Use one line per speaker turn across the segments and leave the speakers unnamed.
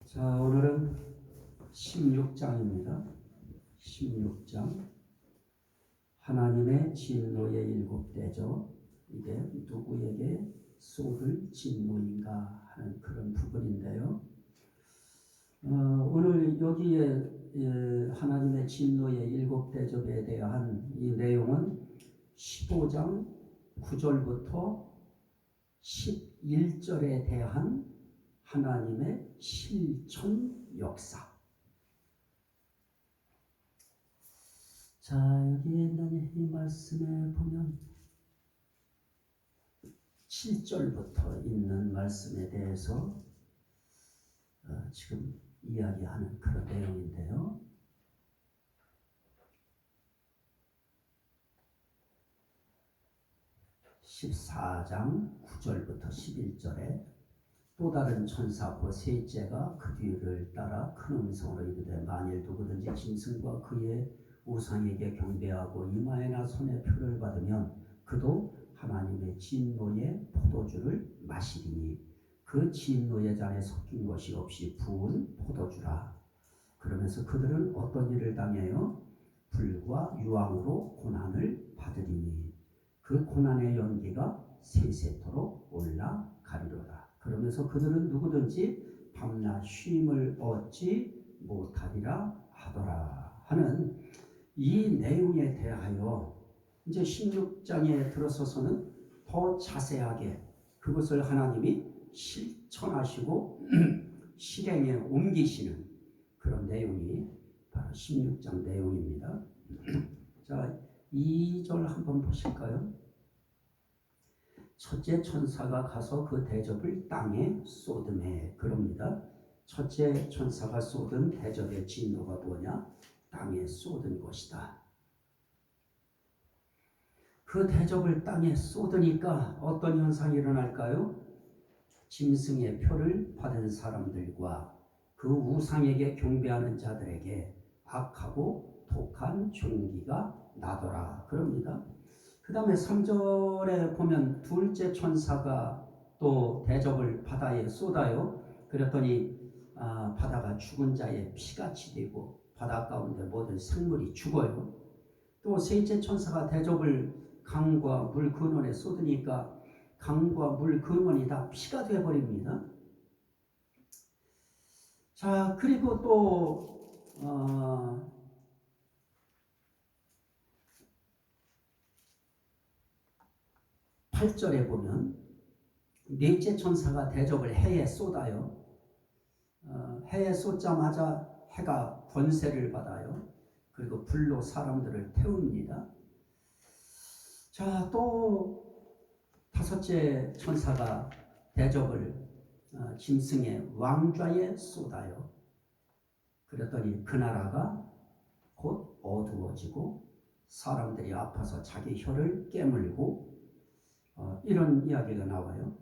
자, 오늘은 16장입니다. 16장. 하나님의 진노의 일곱 대접. 이게 누구에게 쏟을 진노인가 하는 그런 부분인데요. 오늘 여기에 하나님의 진노의 일곱 대접에 대한 이 내용은 15장 9절부터 11절에 대한 하나님의 실천 역사. 자, 여기 있는 이 말씀에 보면 7절부터 있는 말씀에 대해서 지금 이야기하는 그런 내용인데요. 14장 9절부터 11절에 또 다른 천사 곧 셋째가 그 뒤를 따라 큰 음성으로 이르되 만일 누구든지 짐승과 그의 우상에게 경배하고 이마에나 손에 표를 받으면 그도 하나님의 진노의 포도주를 마시리니 그 진노의 잔에 섞인 것이 없이 부은 포도주라. 그러면서 그들은 어떤 일을 당해요? 불과 유황으로 고난을 받으리니 그 고난의 연기가 세세토록 올라가리로다. 그러면서 그들은 누구든지 밤낮 쉼을 얻지 못하리라 하더라 하는 이 내용에 대하여 이제 16장에 들어서서는 더 자세하게 그것을 하나님이 실천하시고 실행에 옮기시는 그런 내용이 바로 16장 내용입니다. 자, 2절 한번 보실까요? 첫째 천사가 가서 그 대접을 땅에 쏟음에 그럽니다. 첫째 천사가 쏟은 대접의 진노가 뭐냐? 땅에 쏟은 것이다. 그 대접을 땅에 쏟으니까 어떤 현상이 일어날까요? 짐승의 표를 받은 사람들과 그 우상에게 경배하는 자들에게 악하고 독한 종기가 나더라 그럽니다. 그 다음에 3절에 보면 둘째 천사가 또 대접을 바다에 쏟아요. 그랬더니 바다가 죽은 자의 피같이 되고 바다 가운데 모든 생물이 죽어요. 또 셋째 천사가 대접을 강과 물 근원에 쏟으니까 강과 물 근원이 다 피가 되어버립니다. 자, 그리고 또 8절에 보면 넷째 천사가 대접을 해에 쏟아요. 해에 쏟자마자 해가 권세를 받아요. 그리고 불로 사람들을 태웁니다. 자, 또 다섯째 천사가 대접을 짐승의 왕좌에 쏟아요. 그랬더니 그 나라가 곧 어두워지고 사람들이 아파서 자기 혀를 깨물고 이런 이야기가 나와요.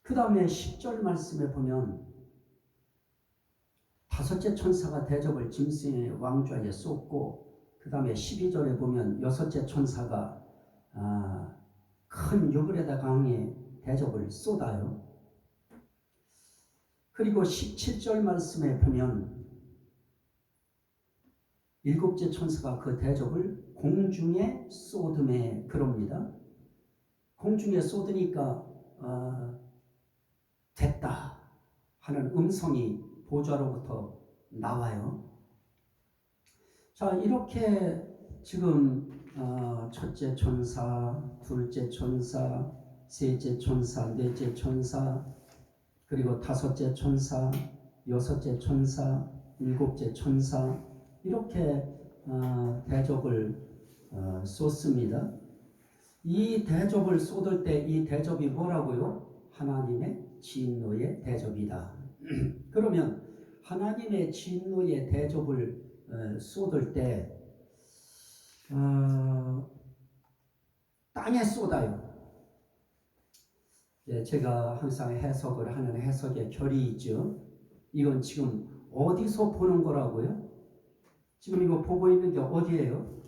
그 다음에 10절 말씀에 보면 다섯째 천사가 대접을 짐승의 왕좌에 쏟고 그 다음에 12절에 보면 여섯째 천사가 큰 유브라데 강에 대접을 쏟아요. 그리고 17절 말씀에 보면 일곱째 천사가 그 대접을 공중에 쏟음에 그럽니다. 공중에 쏟으니까 됐다 하는 음성이 보좌로부터 나와요. 자, 이렇게 지금 첫째 천사, 둘째 천사, 셋째 천사, 넷째 천사, 그리고 다섯째 천사, 여섯째 천사, 일곱째 천사 이렇게 대접을 쏟습니다. 이 대접을 쏟을 때 이 대접이 뭐라고요? 하나님의 진노의 대접이다. 그러면 하나님의 진노의 대접을 쏟을 때 땅에 쏟아요. 제가 항상 해석을 하는 해석의 결이 있죠. 이건 지금 어디서 보는 거라고요? 지금 이거 보고 있는 게 어디예요?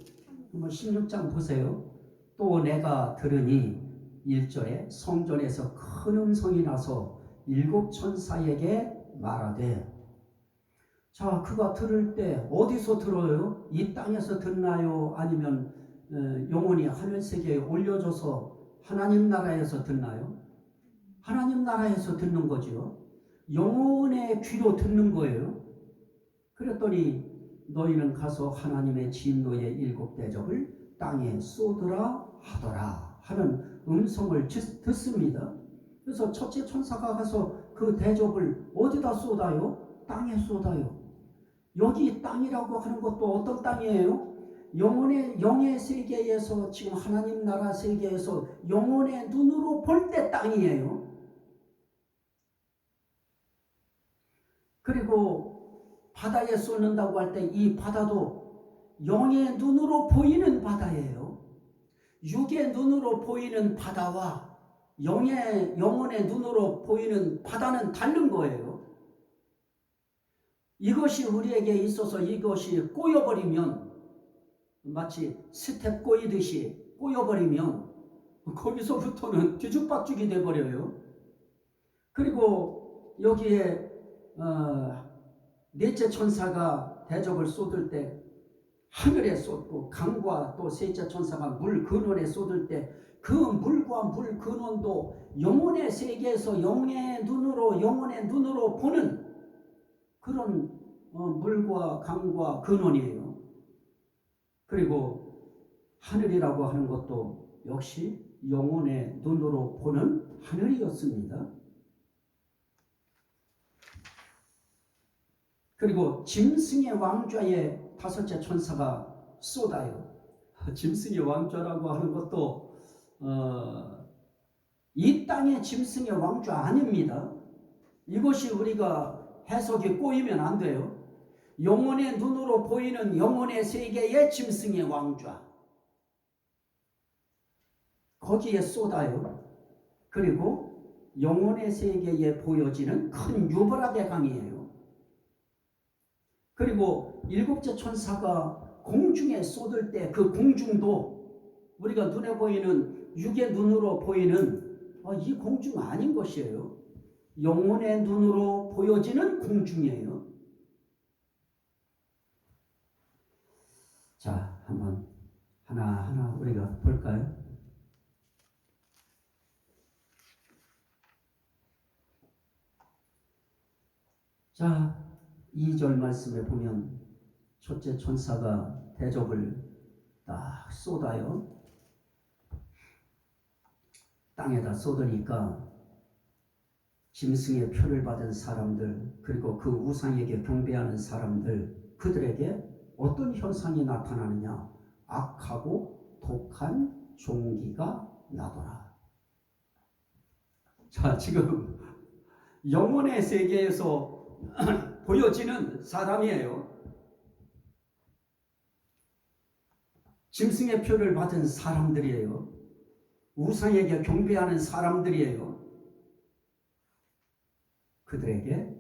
16장 보세요. 또 내가 들으니 1절에 성전에서 큰 음성이 나서 일곱 천사에게 말하되. 자, 그가 들을 때 어디서 들어요? 이 땅에서 듣나요? 아니면 영혼이 하늘세계에 올려져서 하나님 나라에서 듣나요? 하나님 나라에서 듣는 거죠. 영혼의 귀로 듣는 거예요. 그랬더니 너희는 가서 하나님의 진노의 7대접을 땅에 쏟으라 하더라 하는 음성을 듣습니다. 그래서 첫째 천사가 가서 그 대접을 어디다 쏟아요? 땅에 쏟아요. 여기 땅이라고 하는 것도 어떤 땅이에요? 영의 세계에서, 지금 하나님 나라 세계에서 영혼의 눈으로 볼 때 땅이에요. 그리고 바다에 쏟는다고 할 때 이 바다도 영의 눈으로 보이는 바다예요. 육의 눈으로 보이는 바다와 영혼의 눈으로 보이는 바다는 다른 거예요. 이것이 우리에게 있어서 이것이 꼬여버리면, 마치 스텝 꼬이듯이 꼬여버리면 거기서부터는 뒤죽박죽이 돼버려요. 그리고 여기에 넷째 천사가 대접을 쏟을 때 하늘에 쏟고, 강과 또 셋째 천사가 물 근원에 쏟을 때 그 물과 물 근원도 영혼의 세계에서 영혼의 눈으로 보는 그런 물과 강과 근원이에요. 그리고 하늘이라고 하는 것도 역시 영혼의 눈으로 보는 하늘이었습니다. 그리고 짐승의 왕좌에 다섯째 천사가 쏟아요. 짐승의 왕좌라고 하는 것도 이 땅의 짐승의 왕좌 아닙니다. 이것이 우리가 해석이 꼬이면 안 돼요. 영혼의 눈으로 보이는 영혼의 세계의 짐승의 왕좌, 거기에 쏟아요. 그리고 영혼의 세계에 보여지는 큰 유브라데 강이에요. 그리고 일곱째 천사가 공중에 쏟을 때 그 공중도 우리가 눈에 보이는, 육의 눈으로 보이는 이 공중 아닌 것이에요. 영혼의 눈으로 보여지는 공중이에요. 자, 한번 하나하나 우리가 볼까요? 자, 2절 말씀에 보면 첫째 천사가 대접을 딱 쏟아요. 땅에다 쏟으니까 짐승의 표를 받은 사람들, 그리고 그 우상에게 경배하는 사람들, 그들에게 어떤 현상이 나타나느냐? 악하고 독한 종기가 나더라. 자, 지금 영혼의 세계에서 보여지는 사람이에요. 짐승의 표를 받은 사람들이에요. 우상에게 경배하는 사람들이에요. 그들에게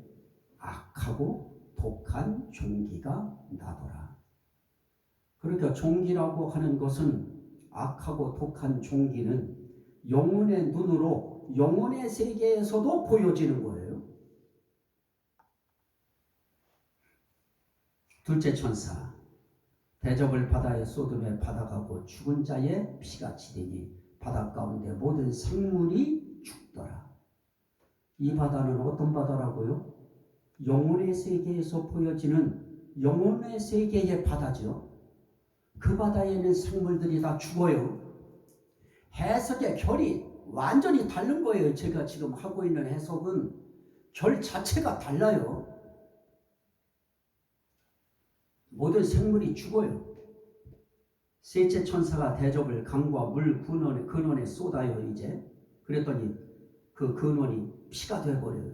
악하고 독한 종기가 나더라. 그러니까 종기라고 하는 것은, 악하고 독한 종기는 영혼의 눈으로 영혼의 세계에서도 보여지는 거예요. 둘째 천사, 대접을 바다에 쏟음에 바다가 곧 죽은 자의 피가 치리니 바다 가운데 모든 생물이 죽더라. 이 바다는 어떤 바다라고요? 영혼의 세계에서 보여지는 영혼의 세계의 바다죠. 그 바다에 있는 생물들이 다 죽어요. 해석의 결이 완전히 다른 거예요. 제가 지금 하고 있는 해석은 결 자체가 달라요. 모든 생물이 죽어요. 셋째 천사가 대접을 강과 물 근원에 쏟아요. 이제 그랬더니 그 근원이 피가 되어버려요.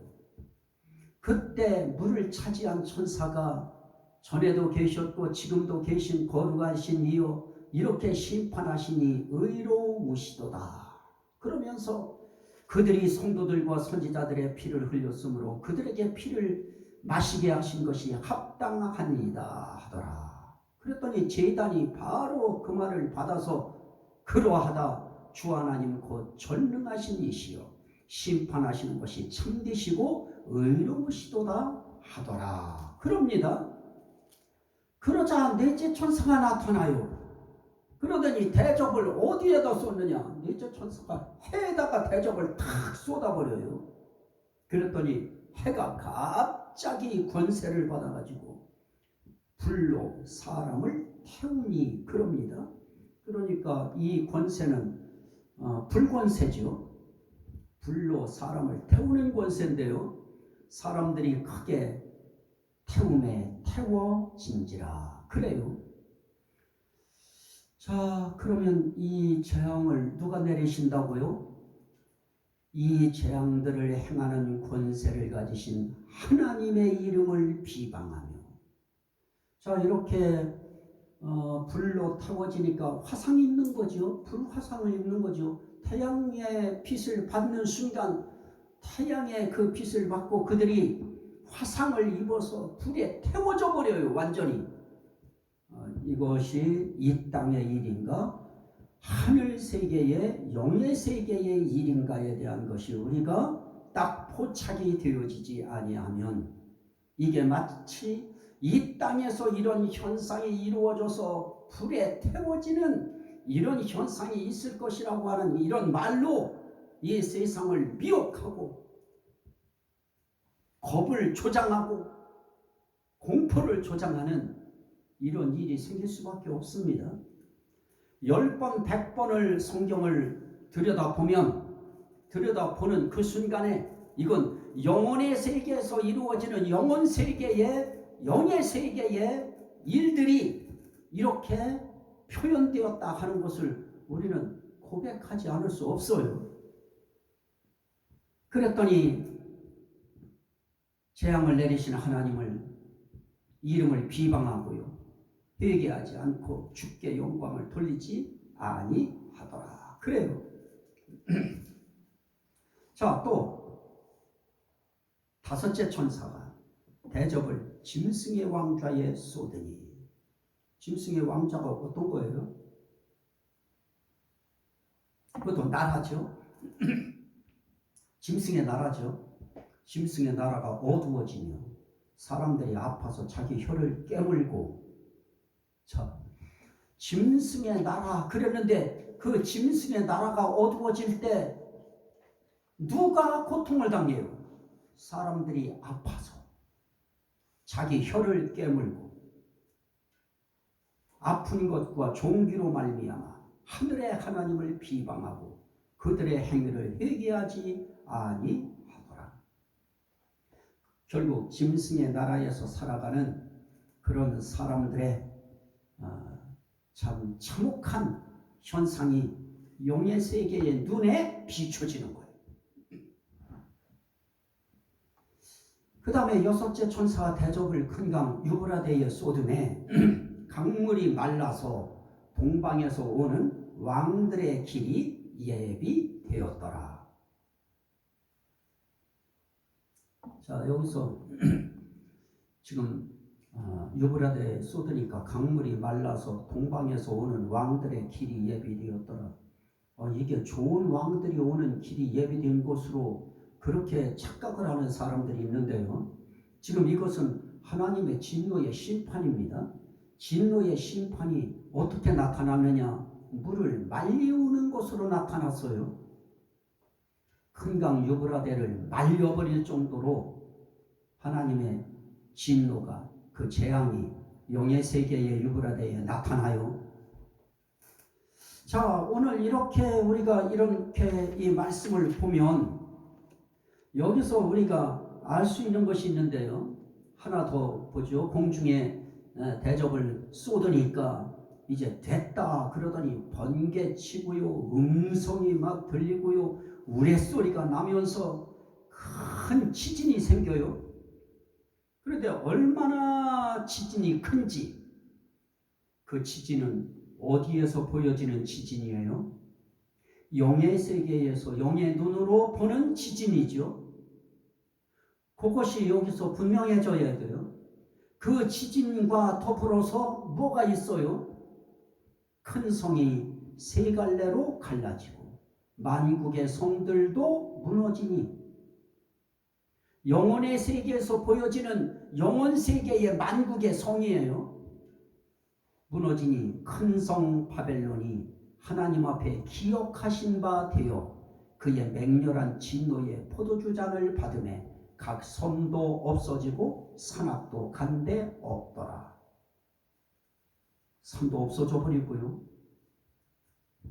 그때 물을 차지한 천사가 전에도 계셨고 지금도 계신 거룩하신 이여, 이렇게 심판하시니 의로우시도다. 그러면서 그들이 성도들과 선지자들의 피를 흘렸으므로 그들에게 피를 마시게 하신 것이 합당하니이다 하더라. 그랬더니 제단이 바로 그 말을 받아서 그러하다. 주 하나님 곧 전능하신 이시여 심판하시는 것이 참되시고 의로우시도다 하더라. 그럽니다. 그러자 넷째 천사가 나타나요. 그러더니 대접을 어디에다 쏟느냐? 넷째 천사가 해에다가 대접을 탁 쏟아버려요. 그랬더니 해가 갑자기 권세를 받아가지고 불로 사람을 태우니 그럽니다. 그러니까 이 권세는 불권세죠. 불로 사람을 태우는 권세인데요. 사람들이 크게 태움에 태워진지라. 그래요. 자, 그러면 이 재앙을 누가 내리신다고요? 이 재앙들을 행하는 권세를 가지신 하나님의 이름을 비방하며. 자, 이렇게 불로 태워지니까 화상이 있는 거죠. 불화상을 입는 거죠. 태양의 빛을 받는 순간 태양의 그 빛을 받고 그들이 화상을 입어서 불에 태워져 버려요. 완전히. 이것이 이 땅의 일인가 하늘 세계의 영의 세계의 일인가에 대한 것이 우리가 딱 포착이 되어지지 아니하면 이게 마치 이 땅에서 이런 현상이 이루어져서 불에 태워지는 이런 현상이 있을 것이라고 하는 이런 말로 이 세상을 미혹하고 겁을 조장하고 공포를 조장하는 이런 일이 생길 수밖에 없습니다. 10번, 100번을 성경을 들여다보는 그 순간에 이건 영혼의 세계에서 이루어지는 영혼 세계의 영의 세계의 일들이 이렇게 표현되었다 하는 것을 우리는 고백하지 않을 수 없어요. 그랬더니 재앙을 내리신 하나님을 이름을 비방하고요. 회개하지 않고 주께 영광을 돌리지 아니하더라. 그래요. 자, 또 다섯째 천사가 대접을 짐승의 왕좌에 쏟으니. 짐승의 왕좌가 어떤 거예요? 그것도 나라죠. 짐승의 나라죠. 짐승의 나라가 어두워지며 사람들이 아파서 자기 혀를 깨물고. 자, 짐승의 나라 그랬는데 그 짐승의 나라가 어두워질 때 누가 고통을 당해요? 사람들이 아파서 자기 혀를 깨물고 아픈 것과 종기로 말미암아 하늘의 하나님을 비방하고 그들의 행위를 회개하지 아니하더라. 결국 짐승의 나라에서 살아가는 그런 사람들의 참 참혹한 현상이 영의 세계의 눈에 비춰지는 거예요. 그 다음에 여섯째 천사가 대접을 큰 강 유브라데에 쏟음에 강물이 말라서 동방에서 오는 왕들의 길이 예비되었더라. 자, 여기서 지금 유브라데에 쏟으니까 강물이 말라서 동방에서 오는 왕들의 길이 예비되었더라. 이게 좋은 왕들이 오는 길이 예비된 곳으로 그렇게 착각을 하는 사람들이 있는데요. 지금 이것은 하나님의 진노의 심판입니다. 진노의 심판이 어떻게 나타나느냐? 물을 말리우는 것으로 나타났어요. 큰 강 유브라데를 말려버릴 정도로 하나님의 진노가 그 재앙이 영의 세계의 유브라데에 나타나요. 자, 오늘 이렇게 우리가 이렇게 이 말씀을 보면 여기서 우리가 알 수 있는 것이 있는데요. 하나 더 보죠. 공중에 대접을 쏟으니까 이제 됐다 그러더니 번개치고요. 음성이 막 들리고요. 우레소리가 나면서 큰 지진이 생겨요. 그런데 얼마나 지진이 큰지, 그 지진은 어디에서 보여지는 지진이에요? 영의 세계에서 영의 눈으로 보는 지진이죠. 그것이 여기서 분명해져야 돼요. 그 지진과 더불어서 뭐가 있어요? 큰 성이 세 갈래로 갈라지고 만국의 성들도 무너지니 영혼의 세계에서 보여지는 영혼 세계의 만국의 성이에요. 무너지니 큰 성 바벨론이 하나님 앞에 기억하신 바 되어 그의 맹렬한 진노의 포도주잔을 받음에 각 섬도 없어지고 산악도 간데 없더라. 산도 없어져 버리고요.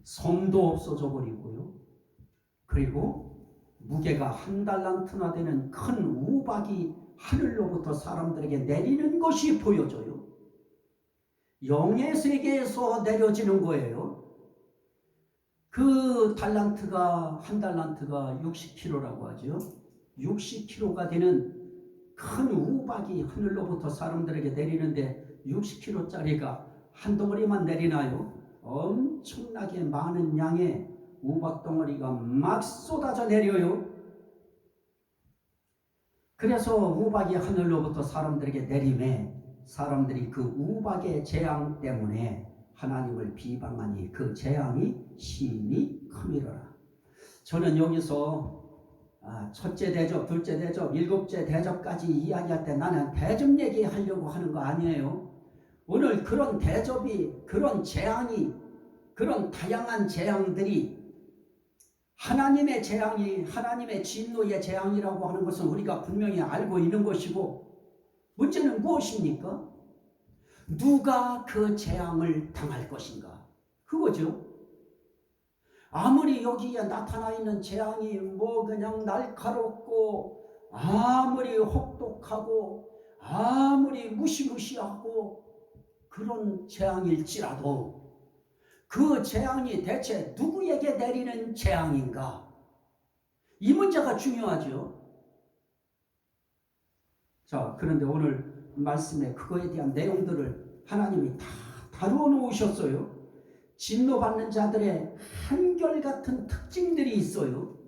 섬도 없어져 버리고요. 그리고 무게가 1달란트나 되는 큰 우박이 하늘로부터 사람들에게 내리는 것이 보여져요. 영의 세계에서 내려지는 거예요. 그 달란트가, 1달란트가 60kg라고 하죠. 60kg가 되는 큰 우박이 하늘로부터 사람들에게 내리는데 60kg짜리가 한 덩어리만 내리나요? 엄청나게 많은 양의 우박 덩어리가 막 쏟아져 내려요. 그래서 우박이 하늘로부터 사람들에게 내림에 사람들이 그 우박의 재앙 때문에 하나님을 비방하니 그 재앙이 심히 크미러라. 저는 여기서 첫째 대접, 둘째 대접, 일곱째 대접까지 이야기할 때 나는 대접 얘기하려고 하는 거 아니에요. 오늘 그런 대접이, 그런 재앙이, 그런 다양한 재앙들이 하나님의 재앙이, 하나님의 진노의 재앙이라고 하는 것은 우리가 분명히 알고 있는 것이고, 문제는 무엇입니까? 누가 그 재앙을 당할 것인가? 그거죠. 아무리 여기에 나타나 있는 재앙이 뭐 그냥 날카롭고 아무리 혹독하고 아무리 무시무시하고 그런 재앙일지라도 그 재앙이 대체 누구에게 내리는 재앙인가? 이 문제가 중요하죠. 자, 그런데 오늘 말씀에 그거에 대한 내용들을 하나님이 다 다루어 놓으셨어요. 진노받는 자들의 한결같은 특징들이 있어요.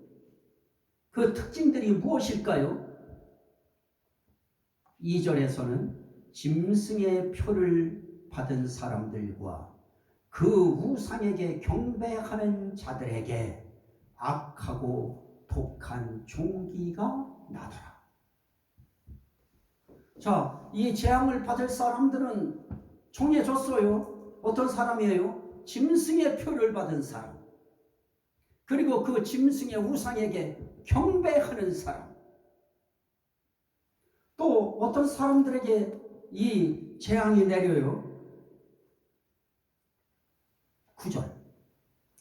그 특징들이 무엇일까요? 2절에서는 짐승의 표를 받은 사람들과 그 우상에게 경배하는 자들에게 악하고 독한 종기가 나더라. 자, 이 재앙을 받을 사람들은 정해졌어요. 어떤 사람이에요? 짐승의 표를 받은 사람. 그리고 그 짐승의 우상에게 경배하는 사람. 또 어떤 사람들에게 이 재앙이 내려요. 9절.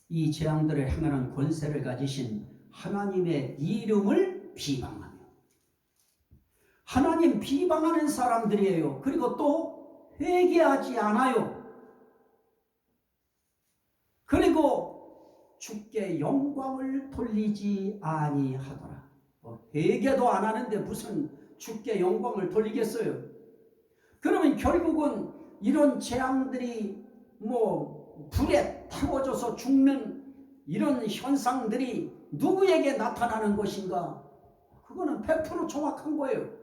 이 재앙들을 행하는 권세를 가지신 하나님의 이름을 비방하며. 하나님 비방하는 사람들이에요. 그리고 또 회개하지 않아요. 그리고 주께 영광을 돌리지 아니하더라. 회개도 안 하는데 무슨 주께 영광을 돌리겠어요? 그러면 결국은 이런 재앙들이 불에 타워져서 죽는 이런 현상들이 누구에게 나타나는 것인가? 그거는 100% 정확한 거예요.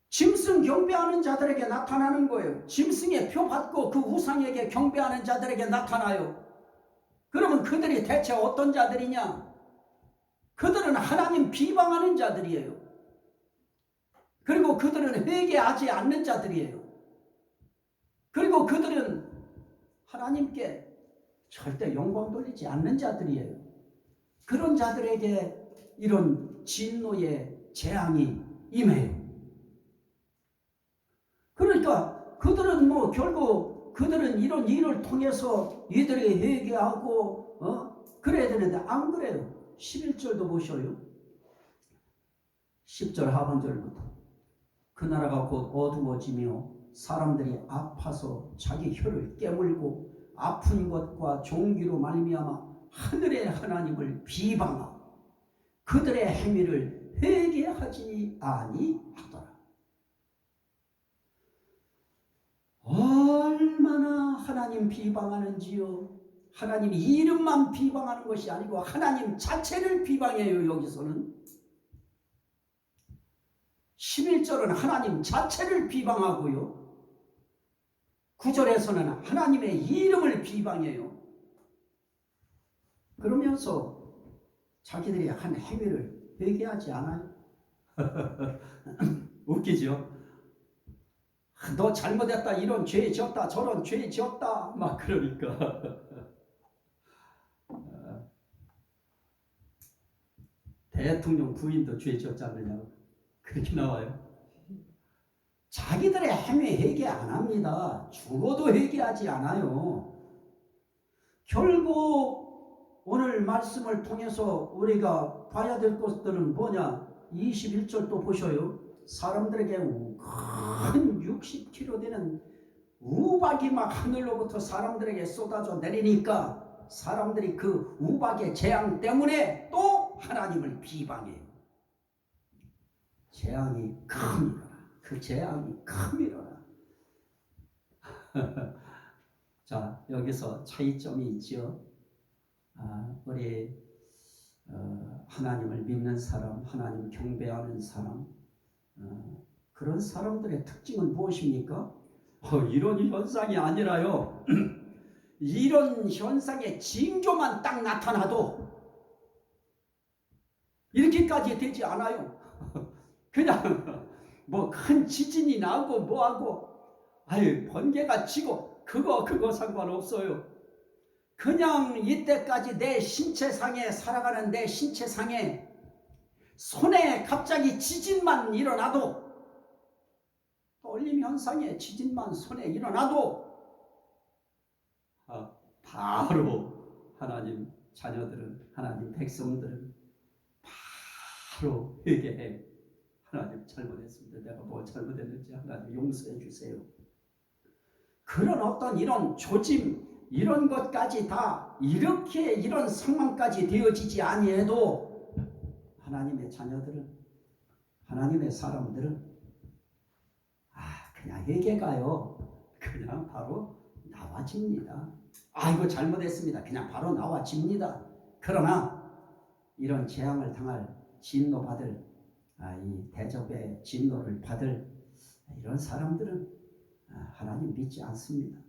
짐승 경배하는 자들에게 나타나는 거예요. 짐승의 표 받고 그 우상에게 경배하는 자들에게 나타나요. 그러면 그들이 대체 어떤 자들이냐? 그들은 하나님 비방하는 자들이에요. 그리고 그들은 회개하지 않는 자들이에요. 그리고 그들은 하나님께 절대 영광 돌리지 않는 자들이에요. 그런 자들에게 이런 진노의 재앙이 임해요. 그러니까 그들은 결국 그들은 이런 일을 통해서 이들이 회개하고 그래야 되는데 안 그래요. 11절도 보셔요. 10절 하반절부터 그 나라가 곧 어두워지며 사람들이 아파서 자기 혀를 깨물고 아픈 것과 종기로 말미암아 하늘의 하나님을 비방하고 그들의 행위를 회개하지 아니하더라. 얼마나 하나님 비방하는지요. 하나님 이름만 비방하는 것이 아니고 하나님 자체를 비방해요. 여기서는 11절은 하나님 자체를 비방하고요. 9절에서는 하나님의 이름을 비방해요. 그러면서 자기들이 한 행위를 회개하지 않아요. 웃기죠? 너 잘못했다, 이런 죄 지었다, 저런 죄 지었다, 막 그러니까. 대통령 부인도 죄 지었지 않느냐고 그렇게 나와요. 자기들의 행위 회개 안 합니다. 죽어도 회개하지 않아요. 결국 오늘 말씀을 통해서 우리가 봐야 될 것들은 뭐냐? 21절 또 보셔요. 사람들에게 큰 60kg 되는 우박이 막 하늘로부터 사람들에게 쏟아져 내리니까 사람들이 그 우박의 재앙 때문에 또 하나님을 비방해요. 재앙이 큽니다. 그 재앙이 큽니다. 자, 여기서 차이점이 있죠. 우리 하나님을 믿는 사람, 하나님 경배하는 사람, 그런 사람들의 특징은 무엇입니까? 이런 현상이 아니라요. 이런 현상의 징조만 딱 나타나도 이렇게까지 되지 않아요. 그냥 뭐 큰 지진이 나고 뭐하고 번개가 치고 그거 상관없어요. 그냥 이때까지 내 신체상에 살아가는 내 신체상에 손에 갑자기 지진만 일어나도, 떨림 현상에 지진만 손에 일어나도 바로 하나님 자녀들은, 하나님 백성들은 바로 회개해. 하나님 잘못했습니다. 내가 뭐 잘못했는지 하나님 용서해 주세요. 그런 어떤 이런 조짐, 이런 것까지 다 이렇게 이런 상황까지 되어지지 아니해도 하나님의 자녀들은, 하나님의 사람들은 그냥 회개가요, 그냥 바로 나와집니다. 이거 잘못했습니다. 그냥 바로 나와집니다. 그러나 이런 재앙을 당할, 진노받을, 이 대접의 진노를 받을 이런 사람들은 하나님 믿지 않습니다.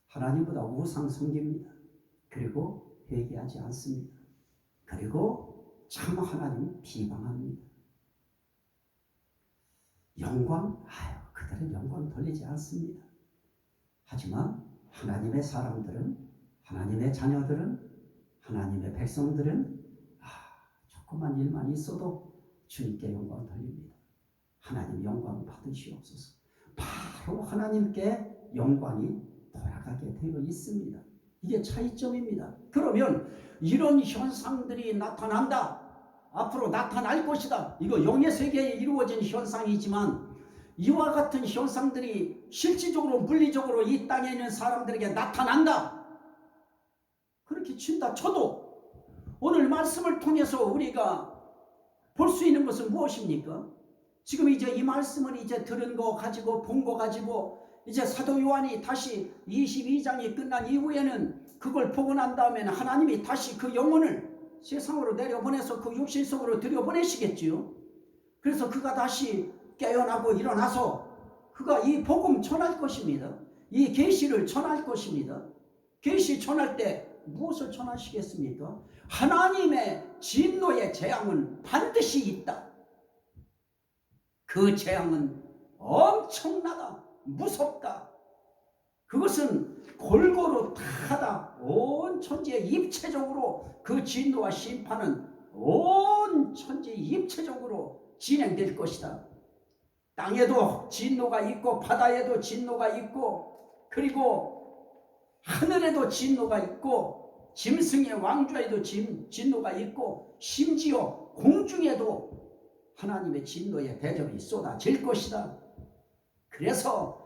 하나님보다 우상 섬깁니다. 그리고 회개하지 않습니다. 그리고 참 하나님 비방합니다. 영광? 그들은 영광 돌리지 않습니다. 하지만 하나님의 사람들은, 하나님의 자녀들은, 하나님의 백성들은 조그만 일만 있어도 주님께 영광 돌립니다. 하나님 영광 받으시옵소서. 바로 하나님께 영광이 돌아가게 되어 있습니다. 이게 차이점입니다. 그러면 이런 현상들이 나타난다, 앞으로 나타날 것이다. 이거 영의 세계에 이루어진 현상이지만 이와 같은 현상들이 실질적으로, 물리적으로 이 땅에 있는 사람들에게 나타난다, 그렇게 친다 쳐도 오늘 말씀을 통해서 우리가 볼 수 있는 것은 무엇입니까? 지금 이제 이 말씀을 이제 들은 거 가지고, 본 거 가지고, 이제 사도 요한이 다시 22장이 끝난 이후에는 그걸 보고 난 다음에는 하나님이 다시 그 영혼을 세상으로 내려보내서 그 육신 속으로 들여보내시겠지요. 그래서 그가 다시 깨어나고 일어나서 그가 이 복음 전할 것입니다. 이 계시를 전할 것입니다. 계시 전할 때 무엇을 전하시겠습니까? 하나님의 진노의 재앙은 반드시 있다. 그 재앙은 엄청나다, 무섭다. 그것은 골고루다하다. 온 천지에 입체적으로 그 진노와 심판은 온 천지 입체적으로 진행될 것이다. 땅에도 진노가 있고, 바다에도 진노가 있고, 그리고 하늘에도 진노가 있고, 짐승의 왕좌에도 진노가 있고, 심지어 공중에도 하나님의 진노의 대접이 쏟아질 것이다. 그래서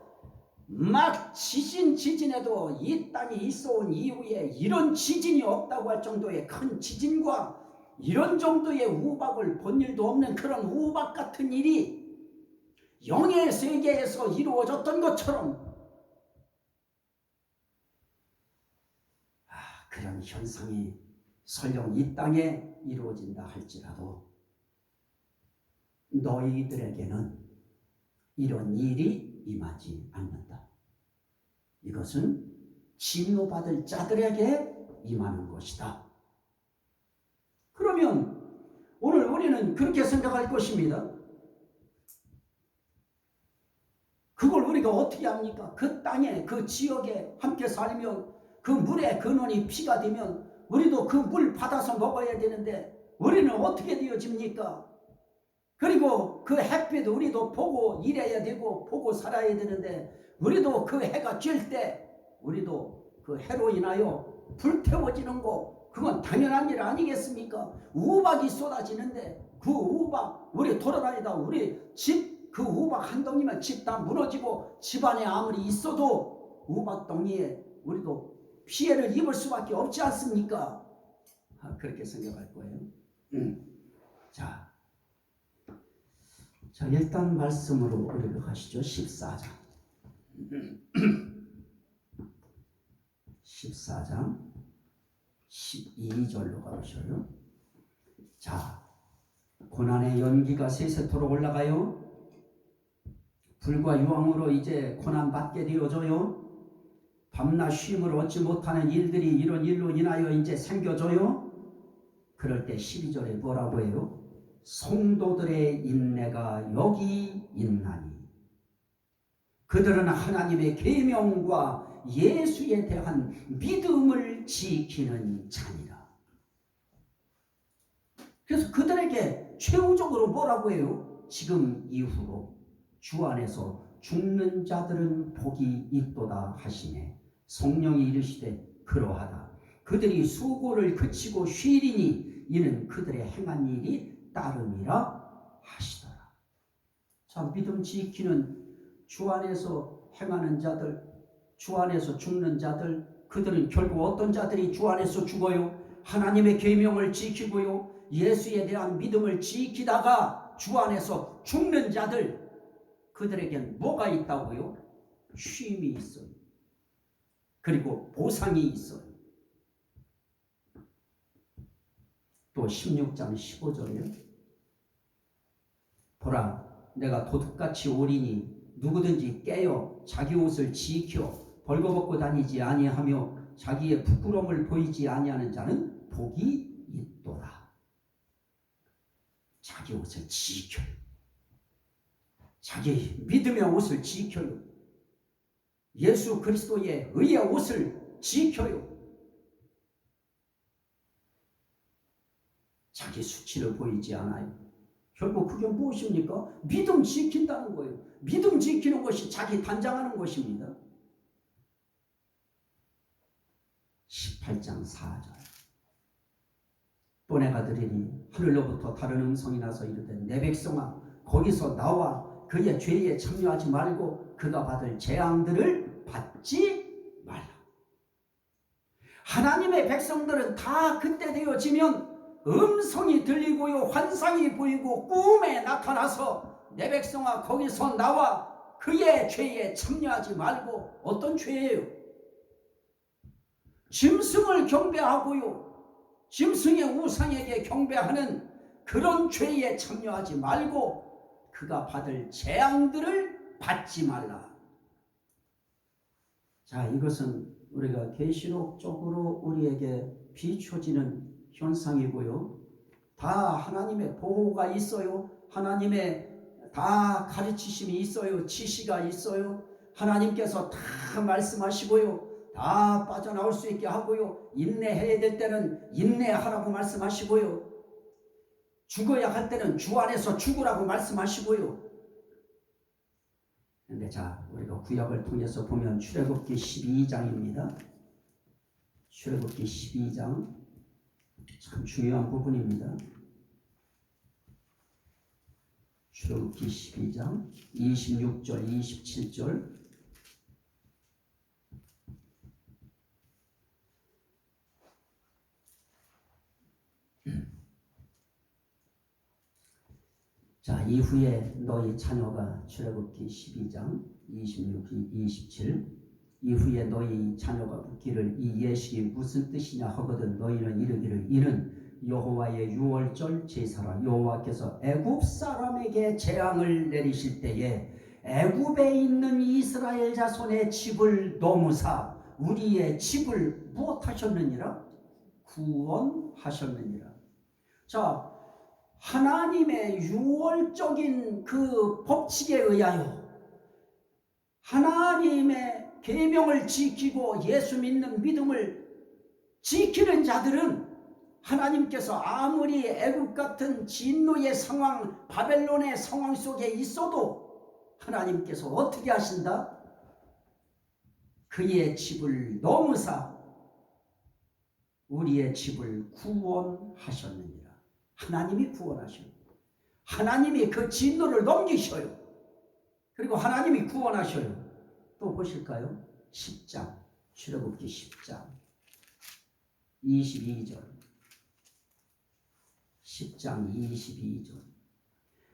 막 지진에도 이 땅이 있어온 이후에 이런 지진이 없다고 할 정도의 큰 지진과 이런 정도의 우박을 본 일도 없는 그런 우박 같은 일이 영의 세계에서 이루어졌던 것처럼 그런 현상이 설령 이 땅에 이루어진다 할지라도 너희들에게는 이런 일이 임하지 않는다. 이것은 진노받을 자들에게 임하는 것이다. 그러면 오늘 우리는 그렇게 생각할 것입니다. 그걸 우리가 어떻게 합니까? 그 땅에 그 지역에 함께 살면 그 물의 근원이 피가 되면 우리도 그 물 받아서 먹어야 되는데 우리는 어떻게 되어집니까? 그리고 그 햇빛 우리도 보고 일해야 되고 보고 살아야 되는데 우리도 그 해가 질 때 우리도 그 해로 인하여 불태워지는 거 그건 당연한 일 아니겠습니까? 우박이 쏟아지는데 그 우박 우리 돌아다니다 우리 집 그 우박 한 덩이면 집 다 무너지고 집안에 아무리 있어도 우박 덩이에 우리도 피해를 입을 수밖에 없지 않습니까? 그렇게 생각할 거예요. 자, 일단 말씀으로 우리가 가시죠. 14장 14장 12절로 가보셔요. 자, 고난의 연기가 세세토록 올라가요. 불과 유황으로 이제 고난 받게 되어져요. 밤낮 쉼을 얻지 못하는 일들이 이런 일로 인하여 이제 생겨져요. 그럴 때 12절에 뭐라고 해요? 성도들의 인내가 여기 있나니 그들은 하나님의 계명과 예수에 대한 믿음을 지키는 자니라. 그래서 그들에게 최후적으로 뭐라고 해요? 지금 이후로 주 안에서 죽는 자들은 복이 있도다 하시네. 성령이 이르시되 그러하다. 그들이 수고를 그치고 쉬리니 이는 그들의 행한 일이 따름이라 하시더라. 자, 믿음 지키는 주 안에서 행하는 자들, 주 안에서 죽는 자들, 그들은 결국 어떤 자들이 주 안에서 죽어요? 하나님의 계명을 지키고요, 예수에 대한 믿음을 지키다가 주 안에서 죽는 자들, 그들에겐 뭐가 있다고요? 쉼이 있어요. 그리고 보상이 있어요. 또 16장 15절이요. 보라, 내가 도둑같이 오리니 누구든지 깨어 자기 옷을 지켜 벌거벗고 다니지 아니하며 자기의 부끄러움을 보이지 아니하는 자는 복이 있도다. 자기 옷을 지켜요. 자기 믿음의 옷을 지켜요. 예수 그리스도의 의의 옷을 지켜요. 자기 수치를 보이지 않아요. 결국 그게 무엇입니까? 믿음 지킨다는 거예요. 믿음 지키는 것이 자기 단장하는 것입니다. 18장 4절. 또 내가 들으니 하늘로부터 다른 음성이 나서 이르되 내 백성아 거기서 나와 그의 죄에 참여하지 말고 그가 받을 재앙들을 받지 말라. 하나님의 백성들은 다 그때 되어지면 음성이 들리고요, 환상이 보이고 꿈에 나타나서 내 백성아 거기서 나와 그의 죄에 참여하지 말고. 어떤 죄예요? 짐승을 경배하고요, 짐승의 우상에게 경배하는 그런 죄에 참여하지 말고 그가 받을 재앙들을 받지 말라. 자, 이것은 우리가 계시록 쪽으로 우리에게 비춰지는 현상이고요, 다 하나님의 보호가 있어요. 하나님의 다 가르치심이 있어요. 지시가 있어요. 하나님께서 다 말씀하시고요, 다 빠져나올 수 있게 하고요, 인내해야 될 때는 인내하라고 말씀하시고요, 죽어야 할 때는 주 안에서 죽으라고 말씀하시고요. 그런데 자, 우리가 구약을 통해서 보면 출애굽기 12장입니다. 출애굽기 12장 참 중요한 부분입니다. 출애굽기 12장 26절 27절. 자, 이후에 너희 자녀가 출애굽기 12장 26, 27. 이후에 너희 자녀가 묻기를 이 예식이 무슨 뜻이냐 하거든 너희는 이르기를 이는 여호와의 유월절 제사라. 여호와께서 애굽 사람에게 재앙을 내리실 때에 애굽에 있는 이스라엘 자손의 집을 넘으사 우리의 집을 무엇하셨느니라? 구원하셨느니라. 자, 하나님의 유월적인 그 법칙에 의하여 하나님의 계명을 지키고 예수 믿는 믿음을 지키는 자들은 하나님께서 아무리 애굽 같은 진노의 상황, 바벨론의 상황 속에 있어도 하나님께서 어떻게 하신다? 그의 집을 넘으사 우리의 집을 구원하셨느니라. 하나님이 구원하셔요. 하나님이 그 진노를 넘기셔요. 그리고 하나님이 구원하셔요. 또 보실까요? 10장, 출애굽기 10장 22절. 10장 22절.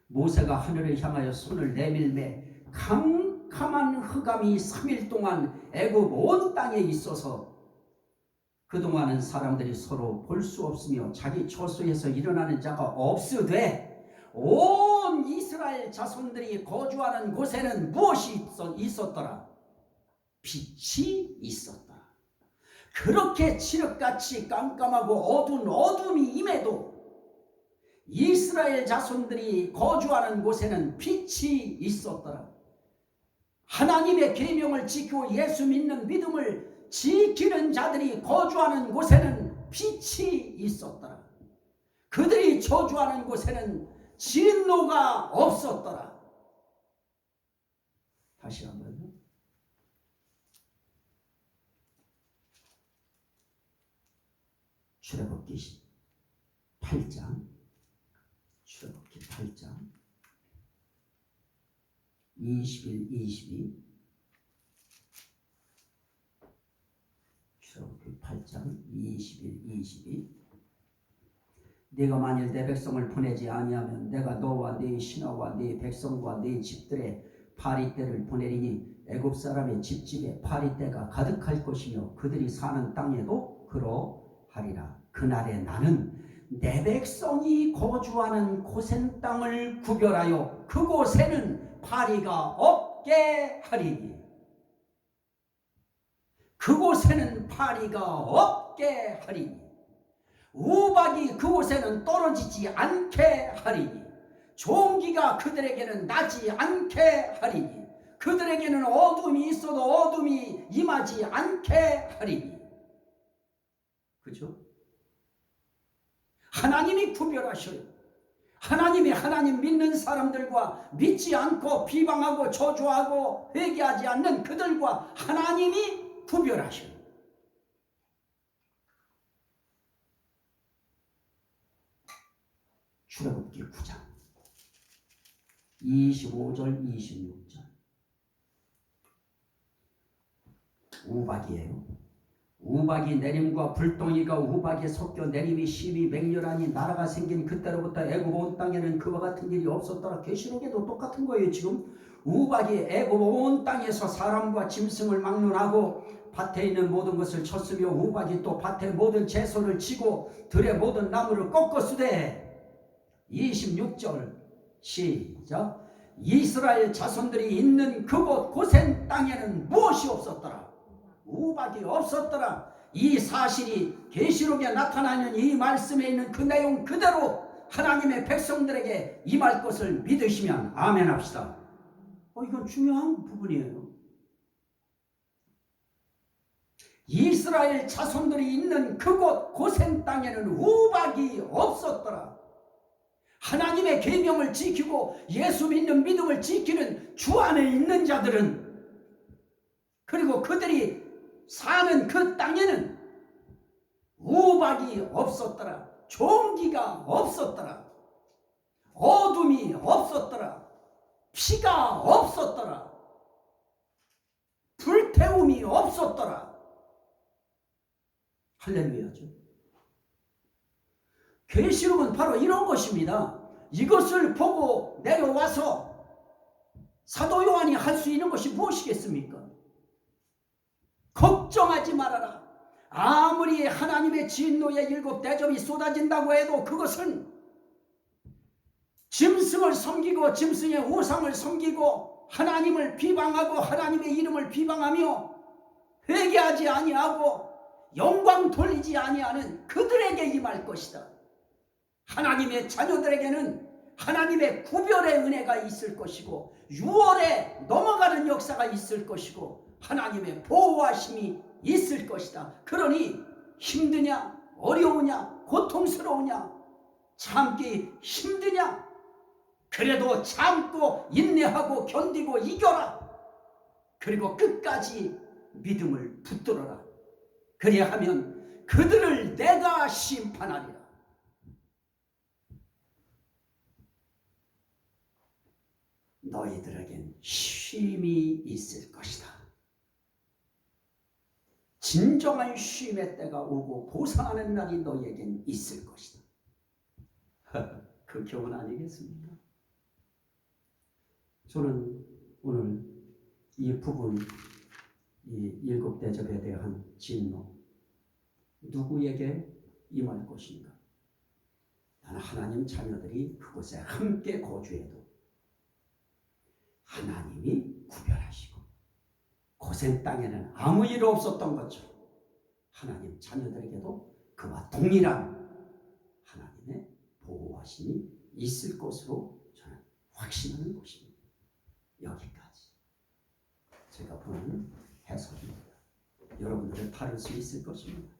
모세가 하늘을 향하여 손을 내밀매 캄캄한 흑암이 3일 동안 애굽 온 땅에 있어서 그동안은 사람들이 서로 볼 수 없으며 자기 처소에서 일어나는 자가 없으되 온 이스라엘 자손들이 거주하는 곳에는 무엇이 있었더라? 빛이 있었다. 그렇게 칠흑같이 깜깜하고 어두운 어둠이 임해도 이스라엘 자손들이 거주하는 곳에는 빛이 있었더라. 하나님의 계명을 지키고 예수 믿는 믿음을 지키는 자들이 거주하는 곳에는 빛이 있었더라. 그들이 거주하는 곳에는 진노가 없었더라. 다시 한번요. 출애굽기 8장 21, 22. 출애굽기 8장 21, 22. 네가 만일 내 백성을 보내지 아니하면 내가 너와 네 신하와 네 백성과 네 집들의 파리떼를 보내리니 애굽 사람의 집집에 파리떼가 가득할 것이며 그들이 사는 땅에도 그러하리라. 그날에 나는 내 백성이 거주하는 고센 땅을 구별하여 그곳에는 파리가 없게 하리니 그곳에는 파리가 없게 하리니 우박이 그곳에는 떨어지지 않게 하리니 종기가 그들에게는 나지 않게 하리니 그들에게는 어둠이 있어도 어둠이 임하지 않게 하리니. 그죠? 하나님이 구별하셔요. 하나님이 하나님 믿는 사람들과 믿지 않고 비방하고 저주하고 회개하지 않는 그들과 하나님이 구별하셔요. 출애굽기 9장 25절 26절. 우박이에요. 우박이 내림과 불덩이가 우박에 섞여 내림이 심히 맹렬하니 나라가 생긴 그때로부터 애굽 온 땅에는 그와 같은 일이 없었더라. 계시록에도 똑같은 거예요. 지금 우박이 애굽 온 땅에서 사람과 짐승을 막론하고 밭에 있는 모든 것을 쳤으며 우박이 또 밭의 모든 채소를 치고 들의 모든 나무를 꺾었으되. 26절 시작. 이스라엘 자손들이 있는 그곳 고센 땅에는 무엇이 없었더라? 우박이 없었더라. 이 사실이 계시록에 나타나는 이 말씀에 있는 그 내용 그대로 하나님의 백성들에게 임할 것을 믿으시면 아멘 합시다. 이건 중요한 부분이에요. 이스라엘 자손들이 있는 그곳 고센 땅에는 우박이 없었더라. 하나님의 계명을 지키고 예수 믿는 믿음을 지키는 주 안에 있는 자들은, 그리고 그들이 사는 그 땅에는 우박이 없었더라. 종기가 없었더라. 어둠이 없었더라. 피가 없었더라. 불태움이 없었더라. 할렐루야죠. 계시록은 바로 이런 것입니다. 이것을 보고 내려와서 사도 요한이 할 수 있는 것이 무엇이겠습니까? 걱정하지 말아라. 아무리 하나님의 진노의 7 대접이 쏟아진다고 해도 그것은 짐승을 섬기고 짐승의 우상을 섬기고 하나님을 비방하고 하나님의 이름을 비방하며 회개하지 아니하고 영광 돌리지 아니하는 그들에게 임할 것이다. 하나님의 자녀들에게는 하나님의 구별의 은혜가 있을 것이고 6월에 넘어가는 역사가 있을 것이고 하나님의 보호하심이 있을 것이다. 그러니 힘드냐, 어려우냐, 고통스러우냐, 참기 힘드냐, 그래도 참고 인내하고 견디고 이겨라. 그리고 끝까지 믿음을 붙들어라. 그리하면 그들을 내가 심판하리라. 너희들에겐 쉼이 있을 것이다. 진정한 쉼의 때가 오고 보상하는 날이 너희에겐 있을 것이다. 그 교훈 아니겠습니까? 저는 오늘 이 부분, 이 7 대접에 대한 진노, 누구에게 임할 것인가? 나는 하나님 자녀들이 그곳에 함께 거주해도 하나님이 구별하시고 고센 땅에는 아무 일 없었던 것처럼 하나님 자녀들에게도 그와 동일한 하나님의 보호하심이 있을 것으로 저는 확신하는 것입니다. 여기까지 제가 보는 해석입니다. 여러분들을 다룰 수 있을 것입니다.